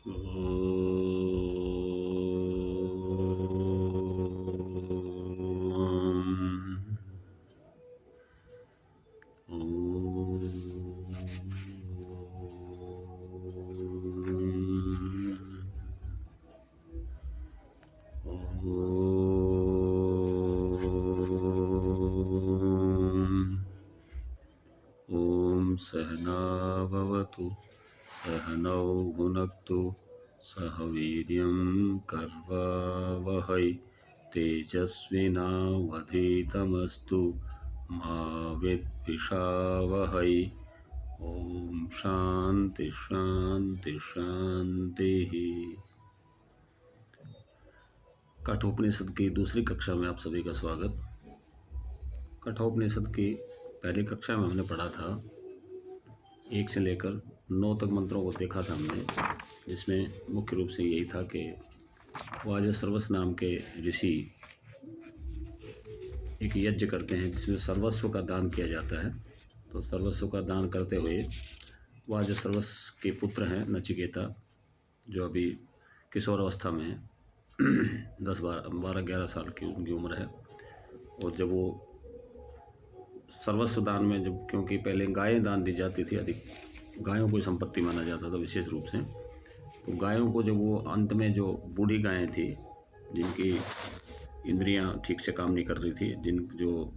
ॐ सहना भवतु सहनौ भुनक्तु सह वीर्यं कर्वावहै तेजस्विनावधीतमस्तु मा विद्विषावहै। ओम शांति शांति शांति। कठोपनिषद की दूसरी कक्षा में आप सभी का स्वागत। कठोपनिषद की पहली कक्षा में हमने पढ़ा था 1 से लेकर 9 तक मंत्रों को देखा था हमने, जिसमें मुख्य रूप से यही था कि वाजसर्वस नाम के ऋषि एक यज्ञ करते हैं जिसमें सर्वस्व का दान किया जाता है। तो सर्वस्व का दान करते हुए वाजसर्वस के पुत्र हैं नचिकेता, जो अभी किशोर अवस्था में है 12-11 साल की उनकी उम्र है। और जब वो सर्वस्व दान में, जब क्योंकि पहले गायें दान दी जाती थी, अधिक गायों को संपत्ति माना जाता था विशेष रूप से, तो गायों को जब वो अंत में जो बूढ़ी गायें थी जिनकी इंद्रियां ठीक से काम नहीं कर रही थी, जो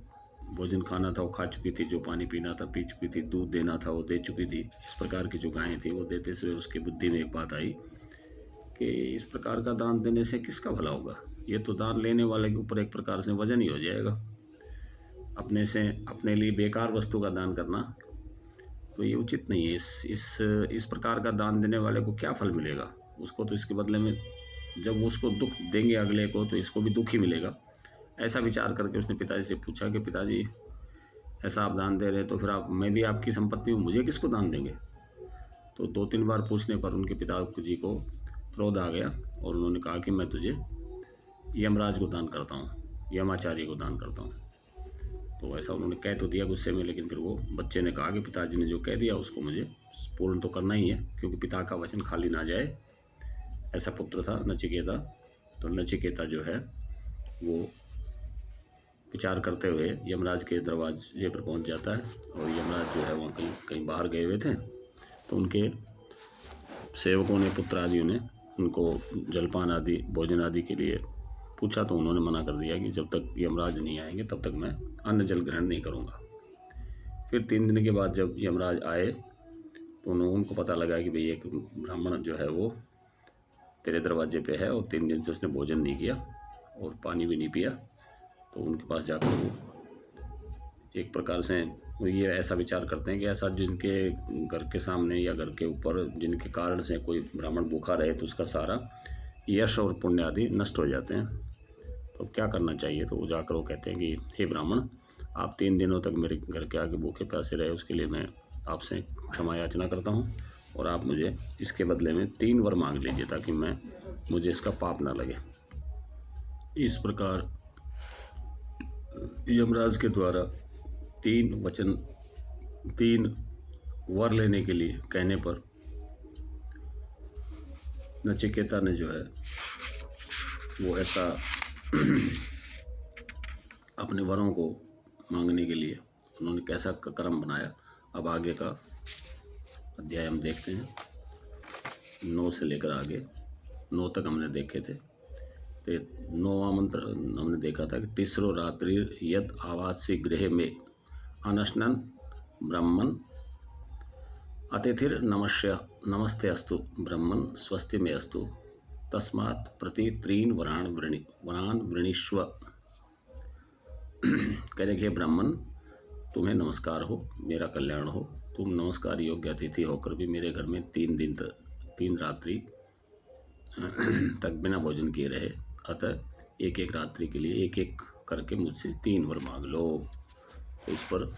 भोजन खाना था वो खा चुकी थी, जो पानी पीना था पी चुकी थी, दूध देना था वो दे चुकी थी, इस प्रकार की जो गायें थी वो देते हुए उसके बुद्धि में एक बात आई कि इस प्रकार का दान देने से किसका भला होगा। ये तो दान लेने वाले के ऊपर एक प्रकार से वजन ही हो जाएगा। अपने लिए बेकार वस्तु का दान करना तो ये उचित नहीं है। इस प्रकार का दान देने वाले को क्या फल मिलेगा, उसको तो इसके बदले में जब उसको दुख देंगे अगले को तो इसको भी दुख ही मिलेगा। ऐसा विचार करके उसने पिताजी से पूछा कि पिताजी, ऐसा आप दान दे रहे तो फिर मैं भी आपकी संपत्ति हूँ, मुझे किसको दान देंगे। तो 2-3 बार पूछने पर उनके पिताजी को क्रोध आ गया और उन्होंने कहा कि मैं तुझे यमराज को दान करता हूँ, यमाचार्य को दान करता हूँ। तो ऐसा उन्होंने कह तो दिया गुस्से में, लेकिन फिर वो बच्चे ने कहा कि पिताजी ने जो कह दिया उसको मुझे पूर्ण तो करना ही है, क्योंकि पिता का वचन खाली ना जाए। ऐसा पुत्र था नचिकेता। तो नचिकेता जो है वो विचार करते हुए यमराज के दरवाजे पर पहुंच जाता है, और यमराज जो है वहाँ कहीं बाहर गए हुए थे। तो उनके सेवकों ने, पुत्र आदियों ने उनको जलपान आदि, भोजन आदि के लिए पूछा, तो उन्होंने मना कर दिया कि जब तक यमराज नहीं आएंगे तब तक मैं अन्न जल ग्रहण नहीं करूँगा। फिर 3 दिन के बाद जब यमराज आए तो उनको पता लगा कि भाई एक ब्राह्मण जो है वो तेरे दरवाजे पे है और 3 दिन से उसने भोजन नहीं किया और पानी भी नहीं पिया। तो उनके पास जाकर वो एक प्रकार से वो ये ऐसा विचार करते हैं कि ऐसा जिनके घर के सामने या घर के ऊपर जिनके कारण से कोई ब्राह्मण भूखा रहे तो उसका सारा यश और पुण्य आदि नष्ट हो जाते हैं। तो क्या करना चाहिए। तो वो जाकर वो कहते हैं कि हे ब्राह्मण, आप 3 दिनों तक मेरे घर के आगे भूखे प्यासे रहे, उसके लिए मैं आपसे क्षमा याचना करता हूँ, और आप मुझे इसके बदले में 3 वर मांग लीजिए ताकि मुझे इसका पाप ना लगे। इस प्रकार यमराज के द्वारा 3 वर लेने के लिए कहने पर नचिकेता ने जो है वो ऐसा अपने वरों को मांगने के लिए उन्होंने कैसा कर्म बनाया। अब आगे का अध्याय हम देखते हैं। 9 से लेकर आगे 9 तक हमने देखे थे। तो 9वां मंत्र हमने देखा था कि तीसरो रात्रि यद आवासी गृह में अनशनन ब्रह्मन अतिथिर नमस्ते अस्तु ब्रह्मन स्वस्ति में अस्तु तस्मात् प्रति 3 वरान वृणीष्व। कह रहे ब्राह्मण, तुम्हें नमस्कार हो, मेरा कल्याण हो। तुम नमस्कार योग्य अतिथि होकर भी मेरे घर में 3 रात्रि तक बिना भोजन किए रहे, अतः एक रात्रि के लिए एक करके मुझसे 3 वर मांग लो। तो इस पर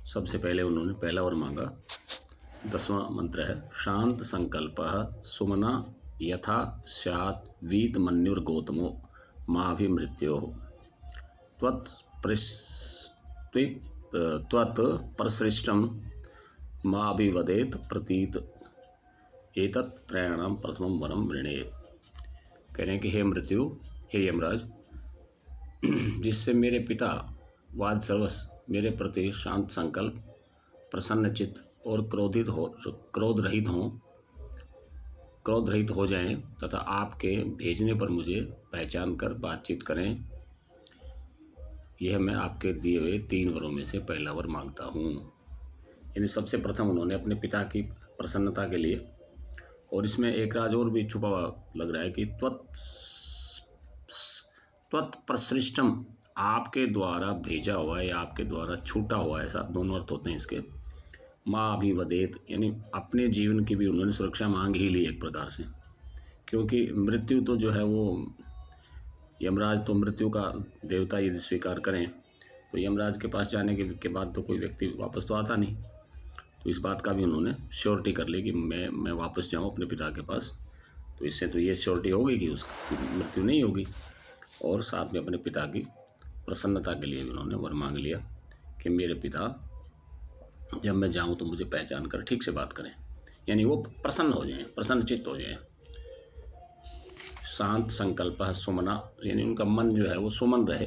सबसे पहले उन्होंने पहला वर मांगा। 10वां मंत्र है शांत संकल्पः सुमना यथा स्यात् वीत मन्युर्गौतमो माभिमृत्योः त्वत् परसृष्टं माँ भी वदेत प्रतीत एतत् त्रयाणाम प्रथमम वरम वृणे। कह रहे हैं कि हे मृत्यु, हे यमराज, जिससे मेरे पिता वाद सर्वस मेरे प्रति शांत संकल्प, प्रसन्न चित्त और क्रोध रहित हो जाएं तथा आपके भेजने पर मुझे पहचान कर बातचीत करें, यह मैं आपके दिए हुए 3 वरों में से पहला वर मांगता हूँ। यानी सबसे प्रथम उन्होंने अपने पिता की प्रसन्नता के लिए, और इसमें एक राज और भी छुपा हुआ लग रहा है कि त्वत्प्रसृष्टम, आपके द्वारा भेजा हुआ या आपके द्वारा छूटा हुआ, ऐसा दोनों अर्थ होते हैं इसके। माँ अभिवदेत, यानी अपने जीवन की भी उन्होंने सुरक्षा मांग ही ली एक प्रकार से, क्योंकि मृत्यु तो जो है वो यमराज तो मृत्यु का देवता यदि स्वीकार करें तो यमराज के पास जाने के बाद तो कोई व्यक्ति वापस तो आता नहीं। तो इस बात का भी उन्होंने श्योरिटी कर ली कि मैं वापस जाऊं अपने पिता के पास, तो इससे तो ये श्योरिटी होगी कि उसकी मृत्यु नहीं होगी। और साथ में अपने पिता की प्रसन्नता के लिए भी उन्होंने वर मांग लिया कि मेरे पिता जब मैं जाऊं तो मुझे पहचान कर ठीक से बात करें, यानी वो प्रसन्न हो जाएं, प्रसन्न चित्त हो जाएं। शांत संकल्प सुमना, यानी उनका मन जो है वो सुमन रहे,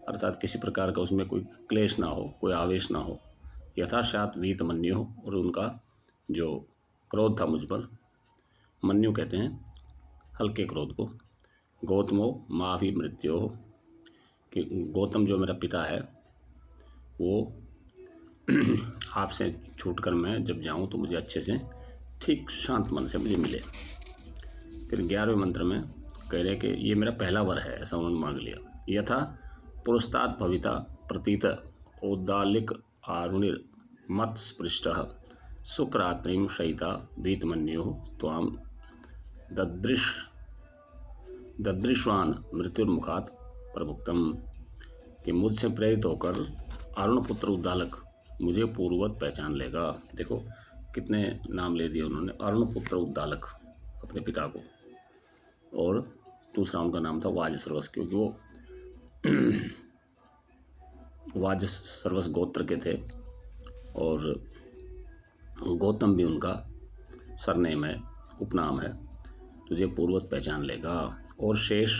अर्थात किसी प्रकार का उसमें कोई क्लेश ना हो, कोई आवेश ना हो। यथाशात वीत मन्यु हो, और उनका जो क्रोध था मुझ पर, मन्यु कहते हैं हल्के क्रोध को। गौतमो माँ भी मृत्यु हो, कि गौतम जो मेरा पिता है वो आपसे छूटकर मैं जब जाऊं तो मुझे अच्छे से ठीक शांत मन से मुझे मिले। फिर 11वें मंत्र में कह रहे कि ये मेरा पहला वर है, ऐसा उन्होंने मांग लिया। यथा पुरस्तात् भविता प्रतीत औद्दालिक आरुणिर मत स्पृष्ट सुक्रात्रिम शयिता वीतमन्यु त्वाम ददृश्वान मृत्युर्मुखात प्रभुक्तम, कि मुझसे प्रेरित होकर अरुण पुत्र उद्दालक मुझे पूर्ववत पहचान लेगा। देखो कितने नाम ले दिए उन्होंने, अरुण पुत्र उद्दालक अपने पिता को, और दूसरा उनका नाम था वाज सर्वस, क्योंकि वो वाज सर्वस गोत्र के थे, और गौतम भी उनका सरनेम है, उपनाम है। तुझे पूर्ववत पहचान लेगा और शेष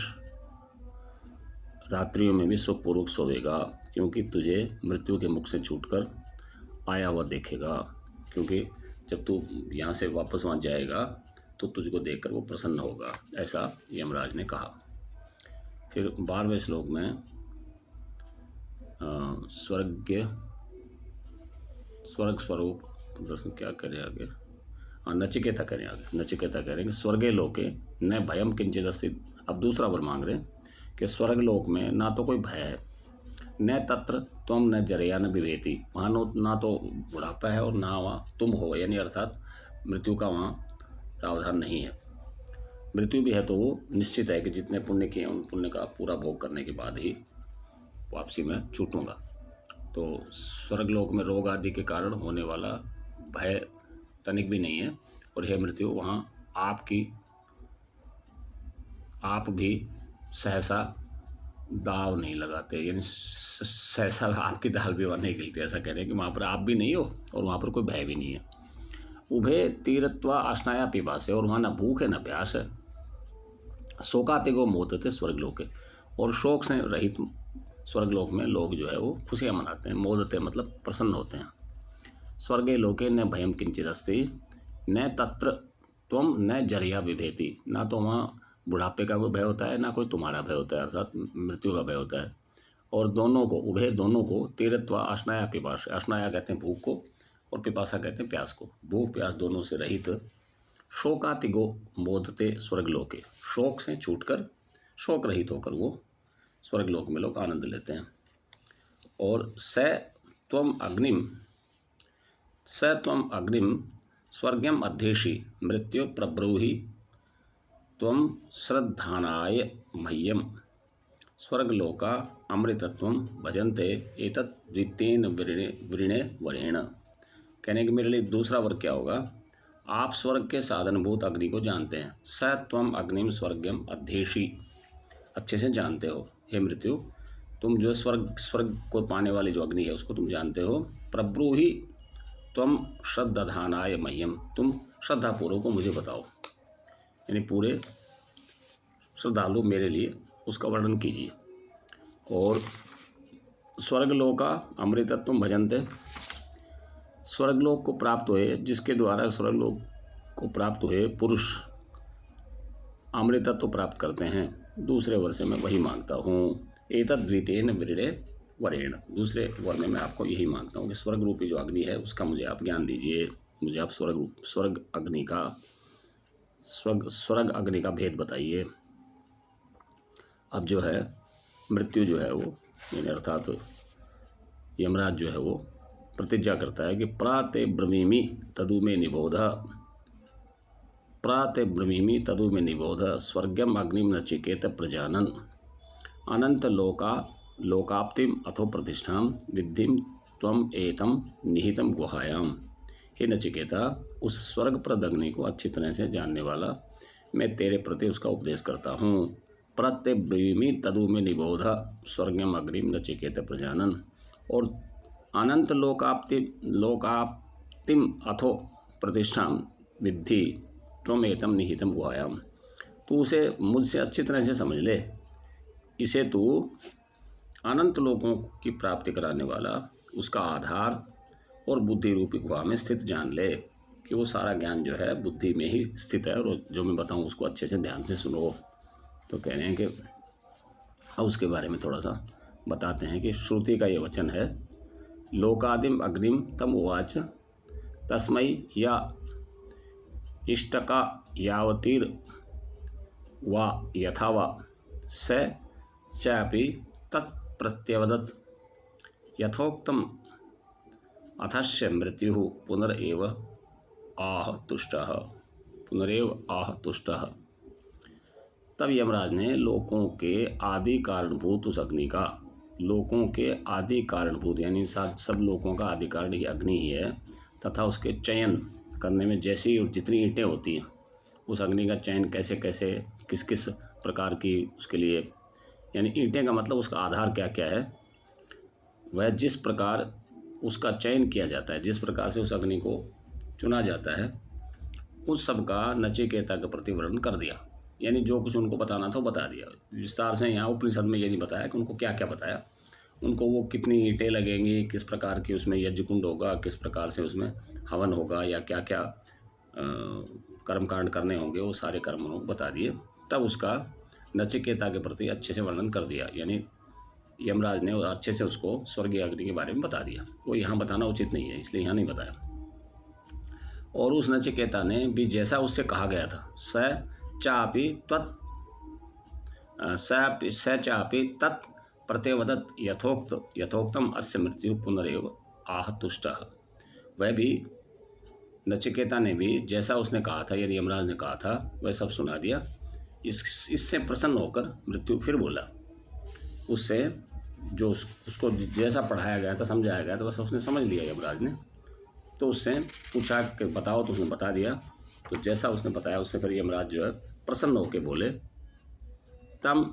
रात्रियों में भी सुखपूर्वक सोएगा, क्योंकि तुझे मृत्यु के मुख से छूटकर आया हुआ देखेगा, क्योंकि जब तू यहाँ से वापस वहाँ जाएगा तो तुझको देखकर वो प्रसन्न होगा, ऐसा यमराज ने कहा। फिर 12वें श्लोक में स्वर्ग स्वरूप दर्शन क्या करें आगे, नचिकेता करें आगे। नचिकेता कह रहे हैं कि स्वर्गे लोके न भयम किंचित अस्ति। अब दूसरा वर मांग रहे हैं कि स्वर्ग लोक में ना तो कोई भय है, न तत्र त्वम न जरया न विभेति, वहाँ ना तो बुढ़ापा है और ना वहाँ तुम हो, यानी अर्थात मृत्यु का वहाँ प्रावधान नहीं है। मृत्यु भी है तो वो निश्चित है कि जितने पुण्य किए उन पुण्य का पूरा भोग करने के बाद ही वापसी में छूटूंगा। तो स्वर्गलोक में रोग आदि के कारण होने वाला भय तनिक भी नहीं है, और यह मृत्यु वहाँ आप भी सहसा दाव नहीं लगाते, यानी सहसा आपकी दाल भी वहाँ नहीं गिलती, ऐसा कह रहे हैं कि वहाँ पर आप भी नहीं हो और वहाँ पर कोई भय भी नहीं है। उभे तीरत्वा आशनाया पिपासे, और वहाँ ना भूख है ना प्यास है। शोकाते को मोदते स्वर्गलोक है, और शोक से रहित स्वर्गलोक में लोग जो है वो खुशियाँ मनाते हैं। मोदते मतलब प्रसन्न होते हैं। स्वर्गे लोके न भयम किंचित अस्ति न तत्र त्वम न जरिया विभेति, ना तो वहाँ बुढ़ापे का कोई भय होता है ना कोई तुम्हारा भय होता है, अर्थात मृत्यु का भय होता है। और दोनों को, उभय दोनों को, तीरत्वा आशनाया पिपास, आशनाया कहते हैं भूख को और पिपासा कहते हैं प्यास को, भूख प्यास दोनों से रहित। शोकातिगो मोदते स्वर्गलोके, शोक से छूटकर शोक रहित होकर वो स्वर्गलोक में लोग आनंद लेते हैं। और स त्वम अग्निम स्वर्गम अध्येषि मृत्यु प्रब्रूहि त्वम श्रद्धानाय मह्यम स्वर्गलोका अमृतत्वम भजन्ते एतत् द्वितेन वृणे वरेण। कहने के मेरे लिए दूसरा वर्ग क्या होगा, आप स्वर्ग के साधनभूत अग्नि को जानते हैं। स त्वम अग्निम स्वर्गम अध्येषि, अच्छे से जानते हो हे मृत्यु, तुम जो स्वर्ग को पाने वाली जो अग्नि है उसको तुम जानते हो। प्रब्रूहि त्वम श्रद्धाधानाय मह्यम, तुम श्रद्धापूर्वक मुझे बताओ, यानी पूरे श्रद्धालु मेरे लिए उसका वर्णन कीजिए। और स्वर्गलोका अमृतत्वम भजन्ते, स्वर्गलोक को प्राप्त हुए, जिसके द्वारा स्वर्गलोक को प्राप्त हुए पुरुष अमृतत्व प्राप्त करते हैं, दूसरे वर से मैं वही मांगता हूँ। एतद्वितेन वृणे वरेण, दूसरे वर में मैं आपको यही मांगता हूँ कि स्वर्ग रूपी जो अग्नि है उसका मुझे आप ज्ञान दीजिए, मुझे आप स्वर्ग अग्नि का भेद बताइए। अब जो है मृत्यु जो है वो, यानी अर्थात यमराज जो है वो प्रतिज्ञा करता है कि प्राते ब्रवीमि तदु में निबोध, प्राते ब्रवीमि तदु में निबोध, स्वर्गम अग्निम नचिकेत प्रजानन, अनंत लोकाप्तिम अथो प्रतिष्ठाम विद्धिम त्वम एतम निहितम गुहायाम। हे नचिकेता, उस स्वर्गप्रद अग्नि को अच्छी तरह से जानने वाला मैं तेरे प्रति उसका उपदेश करता हूँ। प्रत्यब्रवीमि तदु में निबोध, स्वर्गम अग्निम नचिकेत प्रजानन, और अनंत लोकाप्तिम अथो प्रतिष्ठाम विद्धि त्वम एतम निहितम गुहायाम। तू उसे मुझसे अच्छी तरह से समझ ले, इसे तू अनंत लोगों की प्राप्ति कराने वाला, उसका आधार और बुद्धि रूपी गुहा में स्थित जान ले, कि वो सारा ज्ञान जो है बुद्धि में ही स्थित है, और जो मैं बताऊँ उसको अच्छे से ध्यान से सुनो। तो कह रहे हैं कि अब उसके बारे में थोड़ा सा बताते हैं कि श्रुति का ये वचन है, लोकादिम अग्निम तम उवाच तस्मै या इष्टका यावतीर वा यथा वा स चापि तत्प्रत्यवदत् यथोक्तम अथस्य मृत्यु पुनरेव आह तुष्टः। तब यमराज ने लोकों के आदि कारणभूत उस अग्नि का, लोकों के आदि कारणभूत यानी सब लोकों का आदि कारण ये अग्नि ही है, तथा उसके चयन करने में जैसी और जितनी ईंटें होती हैं, उस अग्नि का चयन कैसे कैसे किस किस प्रकार की उसके लिए, यानी ईंटें का मतलब उसका आधार क्या क्या है, वह जिस प्रकार उसका चयन किया जाता है, जिस प्रकार से उस अग्नि को चुना जाता है, उस सब का नचिकेता के प्रति वर्णन कर दिया। यानी जो कुछ उनको बताना था वो बता दिया विस्तार से। यहाँ उपनिषद में ये नहीं बताया कि उनको क्या क्या बताया, उनको वो कितनी ईंटें लगेंगी, किस प्रकार की उसमें यज्ञ कुंड होगा, किस प्रकार से उसमें हवन होगा, या क्या क्या कर्मकांड करने होंगे, वो सारे कर्म उनको बता दिए। तब उसका नचिकेता के प्रति अच्छे से वर्णन कर दिया, यानी यमराज ने अच्छे से उसको स्वर्गीय अग्नि के बारे में बता दिया। वो यहाँ बताना उचित नहीं है, इसलिए यहाँ नहीं बताया। और उस नचिकेता ने भी जैसा उससे कहा गया था, स चापि तत् प्रत्यवदत् यथोक्तम अस्य मृत्यु पुनरेव आह तुष्टः, वह भी नचिकेता ने भी जैसा उसने कहा था, यानी यमराज ने कहा था, वह सब सुना दिया। इससे प्रसन्न होकर मृत्यु फिर बोला, उससे जो उसको जैसा पढ़ाया गया था, समझाया गया था, बस उसने समझ लिया यमराज ने। तो उससे पूछा कि बताओ, तो उसने बता दिया। तो जैसा उसने बताया उससे फिर यमराज जो है प्रसन्न होकर बोले, तम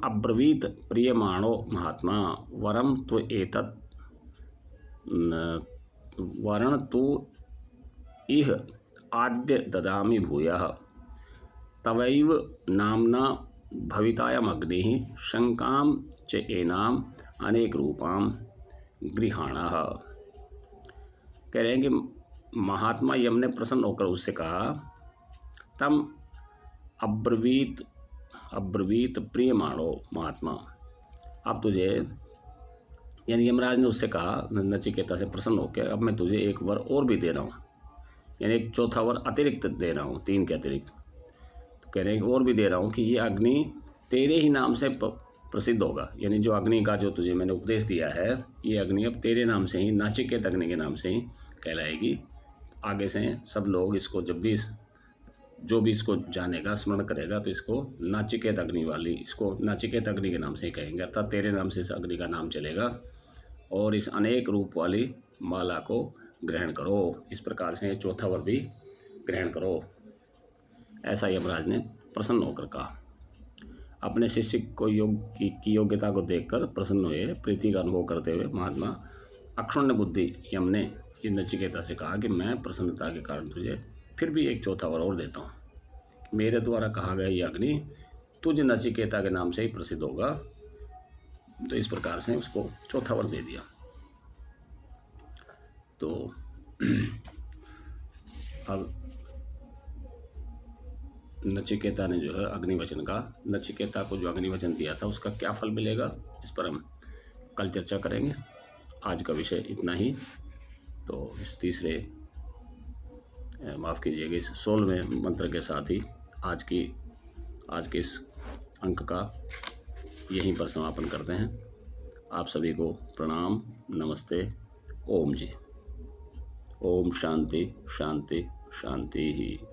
अब्रवीत प्रियमाणो महात्मा वरम तो एतत् वरण तो इह आद्य ददामि भूयः तवैव नामना भवितायम अग्निः शंकाम च एनाम अनेक रूपाम गृहाणः। कह रहे हैं कि महात्मा यम ने प्रसन्न होकर उससे कहा, तम अब्रवीत प्रियमाणो महात्मा, अब तुझे, यानी यमराज ने उससे कहा नचिकेता से प्रसन्न होकर, अब मैं तुझे एक वर और भी दे रहा हूँ, यानी एक चौथा वर अतिरिक्त दे रहा हूँ, 3 के अतिरिक्त। तो कह रहे हैं और भी दे रहा हूँ कि ये अग्नि तेरे ही नाम से प्रसिद्ध होगा, यानी जो अग्नि का जो तुझे मैंने उपदेश दिया है, ये अग्नि अब तेरे नाम से ही, नाचिकेत अग्नि के नाम से ही कहलाएगी। आगे से सब लोग इसको जो भी इसको जानेगा, स्मरण करेगा, तो इसको नाचिकेत अग्नि वाली, इसको नाचिकेत अग्नि के नाम से ही कहेंगे, अर्थात तेरे नाम से इस अग्नि का नाम चलेगा। और इस अनेक रूप वाली माला को ग्रहण करो, इस प्रकार से चौथा वर भी ग्रहण करो, ऐसा यमराज ने प्रसन्न होकर कहा। अपने शिष्य को की योग्यता को देखकर प्रसन्न हुए प्रीति का अनुभव करते हुए महात्मा अक्षुण्ण बुद्धि यम ने नचिकेता से कहा कि मैं प्रसन्नता के कारण तुझे फिर भी एक चौथा वर और देता हूँ। मेरे द्वारा कहा गया यह अग्नि तुझ नचिकेता के नाम से ही प्रसिद्ध होगा। तो इस प्रकार से उसको चौथा वर दे दिया। तो अब नचिकेता ने जो है अग्निवचन का, नचिकेता को जो अग्निवचन दिया था उसका क्या फल मिलेगा, इस पर हम कल चर्चा करेंगे। आज का विषय इतना ही। तो इस तीसरे, माफ़ कीजिएगा, इस 16वें मंत्र के साथ ही आज के इस अंक का यहीं पर समापन करते हैं। आप सभी को प्रणाम, नमस्ते, ओम जी। ओम शांति शांति शांति ही।